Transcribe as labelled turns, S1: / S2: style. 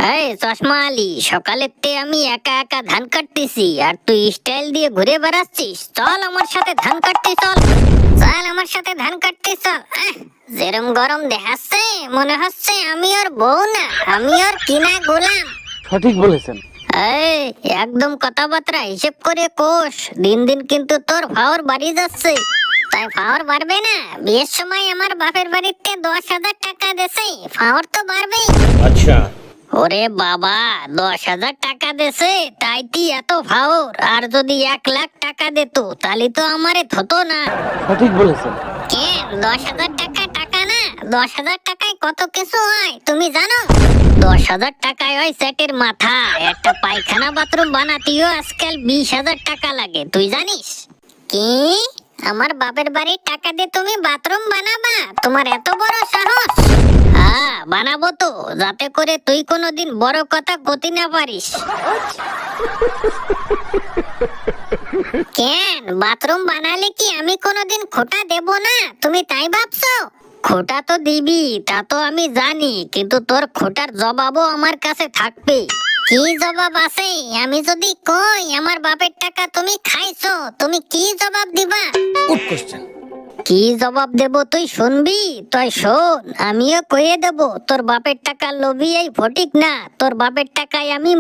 S1: এই চশমা আলী, সকালেতে আমি একা একা ধান কাটতেছি আর তুই স্টাইল দিয়ে ঘুরে বেড়াচ্ছিস। চল আমার সাথে ধান কাটতে চল, চল আমার সাথে ধান কাটতে চল। যেরম গরম দেখাচ্ছে মনে হচ্ছে আমি ওর বউ না, আমি ওর কিনা গোলাম।
S2: সঠিক বলেছেন।
S1: এই একদম কথাবার্তা হিসেব করে কোষ, দিন দিন কিন্তু তোর পাওয়ার বাড়ি যাচ্ছে। তাই পাওয়ার বাড়বে না? বিয়ের সময় আমার বাপের বাড়িতে 10,000 টাকা দেছে, পাওয়ার তো বাড়বেই।
S3: अच्छा।
S1: ওরে বাবা, 10,000 টাকা দেছে তাই তুই এত ভাওর? আর যদি 1,00,000 টাকা দিত তাহলে তো আমারে হতো না।
S2: সঠিক বলেছেন।
S1: কেন 10,000 টাকা টাকা না? 10,000 টাকায় কত কিছু হয় তুমি জানো? 10,000 টাকায় হয় সেটের মাথা। একটা পায়খানা বাথরুম বানাতেও আজকাল 20,000 টাকা লাগে, তুই জানিস? কি? আমার বাপের বাড়ির টাকা দিয়ে তুমি বাথরুম বানাবা? তোমার এত বড় সাহস? হ্যাঁ বানাবো তো, যাতে করে তুই কোনোদিন বড় কথা গতি না পারিস। কেন বাথরুম বানালে কি আমি কোনোদিন খোটা দেব না? তুমি তাই ভাবছো? খোটা তো দিবি, তা তো আমি জানি, কিন্তু তোর খোটার জবাবও আমার কাছে থাকবে। কি জবাব আছে? আমি যদি কই আমার বাপের টাকা তুমি খাইছো, তুমি কি জবাব দিবা?
S3: Good question.
S1: কি জবাব দেব তুই শুনবি? তুই শোন, আমিও কয়ে দেব তোর বাপের টাকা লোভী এই ফটিক না, তোর বাপের টাকায় আমি